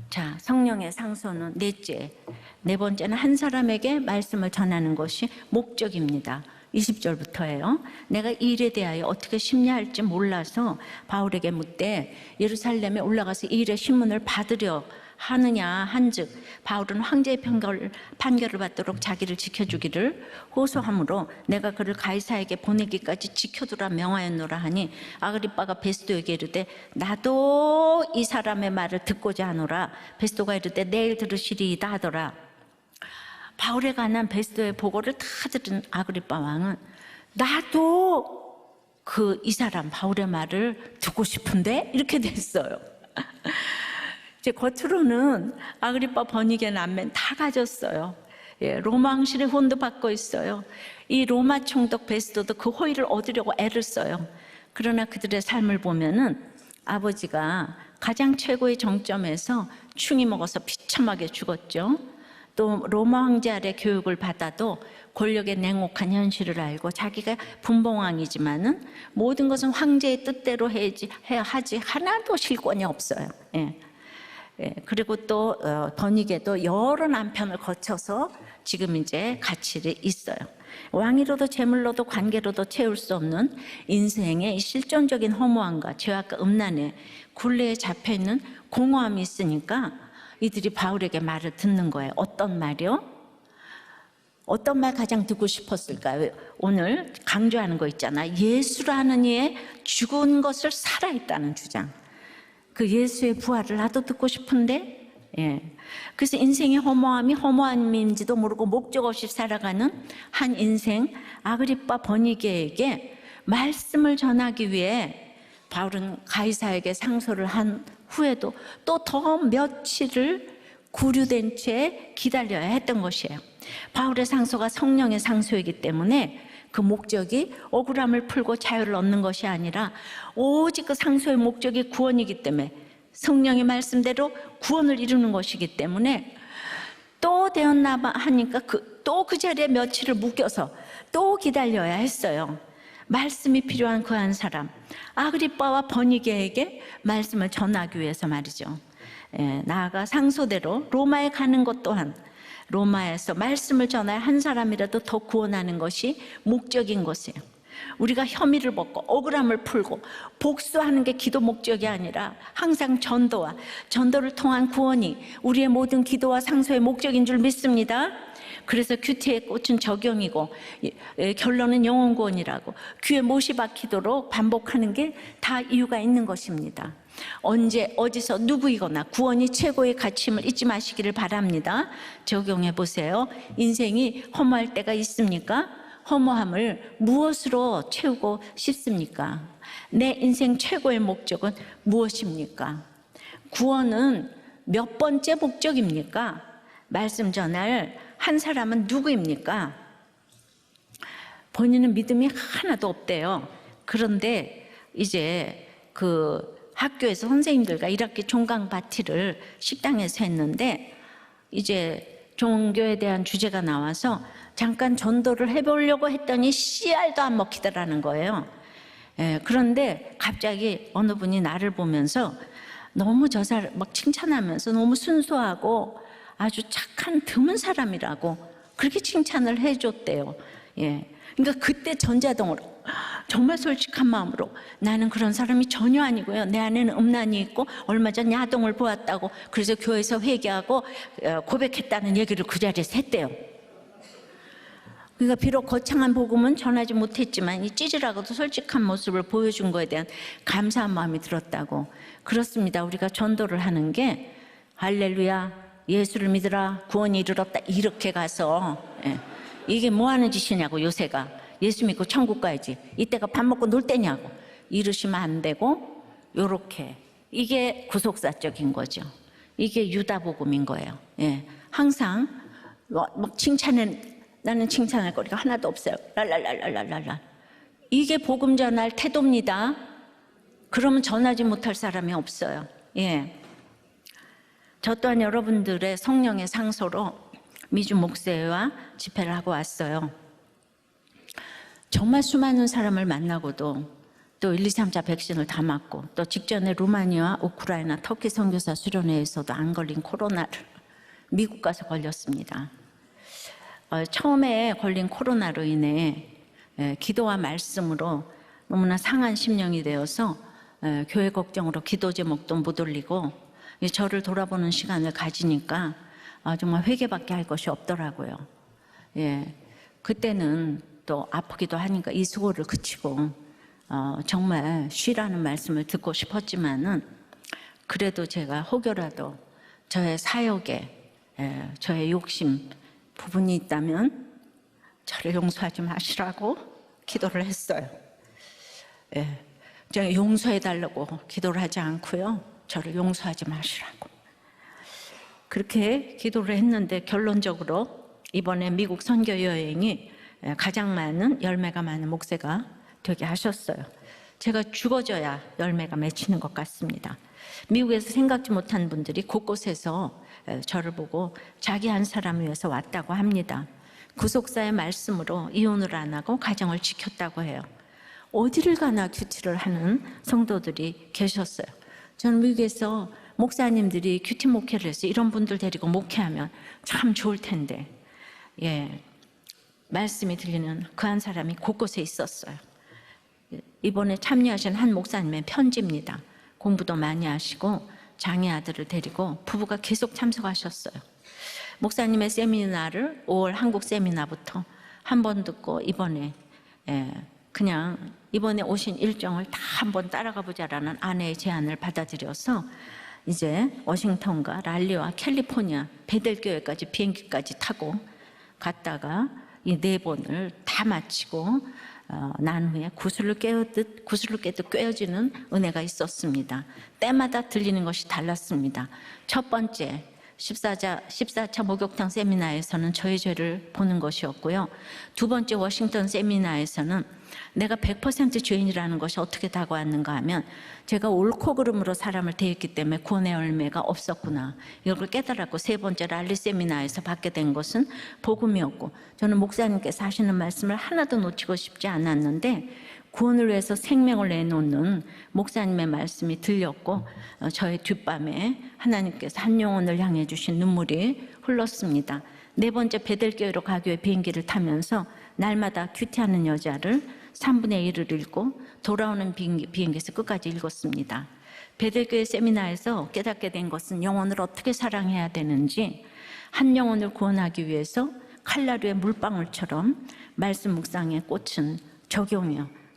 S1: 자, 성령의 상소는 넷째. 네 번째는 한 사람에게 말씀을 전하는 것이 목적입니다. 20절부터예요. 내가 이 일에 대하여 어떻게 심리할지 몰라서 바울에게 묻되 예루살렘에 올라가서 이 일의 신문을 받으려 하느냐 한즉 바울은 황제의 판결을 받도록 자기를 지켜주기를 호소하므로 내가 그를 가이사에게 보내기까지 지켜두라 명하였노라 하니 아그리빠가 베스도에게 이르되 나도 이 사람의 말을 듣고자 하노라. 베스도가 이르되 내일 들으시리이다 하더라. 바울에 관한 베스도의 보고를 다 들은 아그리빠 왕은 나도 이 사람 바울의 말을 듣고 싶은데 이렇게 됐어요. 이제 겉으로는 아그리빠 버니게 남매 다 가졌어요. 로마 왕실의 후원도 받고 있어요. 이 로마 총독 베스도도 그 호의를 얻으려고 애를 써요. 그러나 그들의 삶을 보면은 아버지가 가장 최고의 정점에서 충이 먹어서 비참하게 죽었죠. 또 로마 황제 아래 교육을 받아도 권력의 냉혹한 현실을 알고 자기가 분봉왕이지만은 모든 것은 황제의 뜻대로 해야 하지 하나도 실권이 없어요. 그리고 또 번익에도 여러 남편을 거쳐서 지금 이제 같이 있어요. 왕위로도 재물로도 관계로도 채울 수 없는 인생의 실존적인 허무함과 죄악과 음란에 굴레에 잡혀있는 공허함이 있으니까 이들이 바울에게 말을 듣는 거예요. 어떤 말이요? 어떤 말 가장 듣고 싶었을까요? 오늘 강조하는 거 있잖아. 예수라는 이의 죽은 것을 살아있다는 주장. 그 예수의 부활을 나도 듣고 싶은데, 그래서 인생의 허무함이 허무함인지도 모르고 목적 없이 살아가는 한 인생 아그리빠 버니게에게 말씀을 전하기 위해 바울은 가이사에게 상소를 한 후에도 또 더 며칠을 구류된 채 기다려야 했던 것이에요. 바울의 상소가 성령의 상소이기 때문에 그 목적이 억울함을 풀고 자유를 얻는 것이 아니라 오직 그 상소의 목적이 구원이기 때문에 성령의 말씀대로 구원을 이루는 것이기 때문에 또 되었나 봐 하니까 또 그 자리에 며칠을 묶여서 또 기다려야 했어요. 말씀이 필요한 그 한 사람 아그리빠와 버니게에게 말씀을 전하기 위해서 말이죠. 나아가 상소대로 로마에 가는 것 또한 로마에서 말씀을 전하여 한 사람이라도 더 구원하는 것이 목적인 것이에요. 우리가 혐의를 벗고 억울함을 풀고 복수하는 게 기도 목적이 아니라 항상 전도를 통한 구원이 우리의 모든 기도와 상소의 목적인 줄 믿습니다. 그래서 큐티의 꽃은 적용이고 결론은 영혼 구원이라고 귀에 못이 박히도록 반복하는 게 다 이유가 있는 것입니다. 언제 어디서 누구이거나 구원이 최고의 가치임을 잊지 마시기를 바랍니다. 적용해 보세요. 인생이 허무할 때가 있습니까? 허무함을 무엇으로 채우고 싶습니까? 내 인생 최고의 목적은 무엇입니까? 구원은 몇 번째 목적입니까? 말씀 전할 한 사람은 누구입니까? 본인은 믿음이 하나도 없대요. 그런데 이제 그 학교에서 선생님들과 1학기 종강 파티를 식당에서 했는데 이제 종교에 대한 주제가 나와서 잠깐 전도를 해보려고 했더니 씨알도 안 먹히더라는 거예요. 그런데 갑자기 어느 분이 나를 보면서 너무 저 사람 막 칭찬하면서 너무 순수하고 아주 착한 드문 사람이라고 그렇게 칭찬을 해줬대요. 그러니까 그때 전자동으로 정말 솔직한 마음으로 나는 그런 사람이 전혀 아니고요. 내 안에는 음란이 있고 얼마 전 야동을 보았다고 그래서 교회에서 회개하고 고백했다는 얘기를 그 자리에서 했대요. 그러니까 비록 거창한 복음은 전하지 못했지만 이 찌질하고도 솔직한 모습을 보여준 거에 대한 감사한 마음이 들었다고. 그렇습니다. 우리가 전도를 하는 게 할렐루야 예수를 믿으라 구원이 이르렀다 이렇게 가서 이게 뭐 하는 짓이냐고. 요새가 예수 믿고 천국 가야지 이때가 밥 먹고 놀 때냐고 이러시면 안 되고 요렇게 이게 구속사적인 거죠. 이게 유다복음인 거예요. 항상 막 나는 칭찬할 거리가 하나도 없어요. 랄랄랄랄랄랄 이게 복음 전할 태도입니다. 그러면 전하지 못할 사람이 없어요. 저 또한 여러분들의 성령의 상소로 미주 목사와 집회를 하고 왔어요. 정말 수많은 사람을 만나고도 또 1, 2, 3차 백신을 다 맞고 또 직전에 루마니아, 우크라이나, 터키 선교사 수련회에서도 안 걸린 코로나를 미국 가서 걸렸습니다. 처음에 걸린 코로나로 인해 기도와 말씀으로 너무나 상한 심령이 되어서 교회 걱정으로 기도 제목도 못 올리고 저를 돌아보는 시간을 가지니까 정말 회개밖에 할 것이 없더라고요. 그때는 또 아프기도 하니까 이 수고를 그치고 정말 쉬라는 말씀을 듣고 싶었지만은 그래도 제가 혹여라도 저의 사역에 저의 욕심 부분이 있다면 저를 용서하지 마시라고 기도를 했어요. 제가 용서해달라고 기도를 하지 않고요. 저를 용서하지 마시라고. 그렇게 기도를 했는데 결론적으로 이번에 미국 선교 여행이 가장 많은 열매가 많은 목사가 되게 하셨어요. 제가 죽어져야 열매가 맺히는 것 같습니다. 미국에서 생각지 못한 분들이 곳곳에서 저를 보고 자기 한 사람을 위해서 왔다고 합니다. 구속사의 말씀으로 이혼을 안 하고 가정을 지켰다고 해요. 어디를 가나 큐티를 하는 성도들이 계셨어요. 저는 미국에서 목사님들이 큐티 목회를 해서 이런 분들 데리고 목회하면 참 좋을 텐데, 말씀이 들리는 그 한 사람이 곳곳에 있었어요. 이번에 참여하신 한 목사님의 편지입니다. 공부도 많이 하시고 장애 아들을 데리고 부부가 계속 참석하셨어요. 목사님의 세미나를 5월 한국 세미나부터 한 번 듣고 이번에 그냥 이번에 오신 일정을 다 한번 따라가 보자라는 아내의 제안을 받아들여서 이제 워싱턴과 랄리와 캘리포니아 베델교회까지 비행기까지 타고 갔다가 이 4번을 다 마치고 난 후에 구슬을 깨우듯 꿰어지는 은혜가 있었습니다. 때마다 들리는 것이 달랐습니다. 첫 번째 14차 목욕탕 세미나에서는 저의 죄를 보는 것이었고요. 두 번째 워싱턴 세미나에서는 내가 100% 죄인이라는 것이 어떻게 다가왔는가 하면 제가 옳고 그름으로 사람을 대했기 때문에 구원의 열매가 없었구나, 이걸 깨달았고, 세 번째 랄리 세미나에서 받게 된 것은 복음이었고, 저는 목사님께서 하시는 말씀을 하나도 놓치고 싶지 않았는데 구원을 위해서 생명을 내놓는 목사님의 말씀이 들렸고, 저의 뒷밤에 하나님께서 한 영혼을 향해 주신 눈물이 흘렀습니다. 네 번째 베델교회로 가기 위해 비행기를 타면서 날마다 큐티하는 여자를 3분의 1을 읽고 돌아오는 비행기에서 끝까지 읽었습니다. 베델교회 세미나에서 깨닫게 된 것은 영혼을 어떻게 사랑해야 되는지, 한 영혼을 구원하기 위해서 칼날위의 물방울처럼 말씀 묵상의 꽃은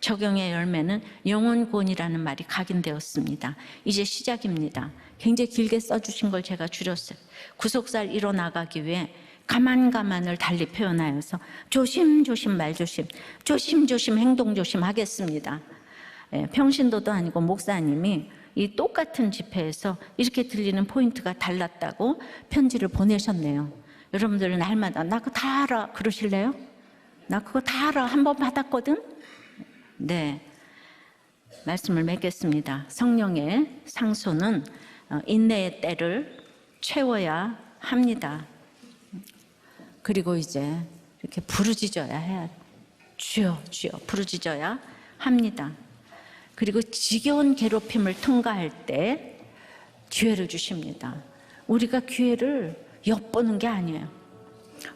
S1: 적용의 열매는 영혼 구원이라는 말이 각인되었습니다. 이제 시작입니다. 굉장히 길게 써주신 걸 제가 줄였어요. 구속사를 이뤄나가기 위해 가만가만을 달리 표현하여서 조심조심 말조심, 조심조심 행동조심 하겠습니다. 평신도도 아니고 목사님이 이 똑같은 집회에서 이렇게 들리는 포인트가 달랐다고 편지를 보내셨네요. 여러분들은 날마다 나 그거 다 알아 그러실래요? 나 그거 다 알아, 한 번 받았거든? 네, 말씀을 맺겠습니다. 성령의 상소는 인내의 때를 채워야 합니다. 그리고 이제 이렇게 부르짖어야 해야, 주여 주여 부르짖어야 합니다. 그리고 지겨운 괴롭힘을 통과할 때 기회를 주십니다. 우리가 기회를 엿보는 게 아니에요.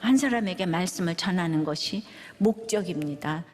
S1: 한 사람에게 말씀을 전하는 것이 목적입니다.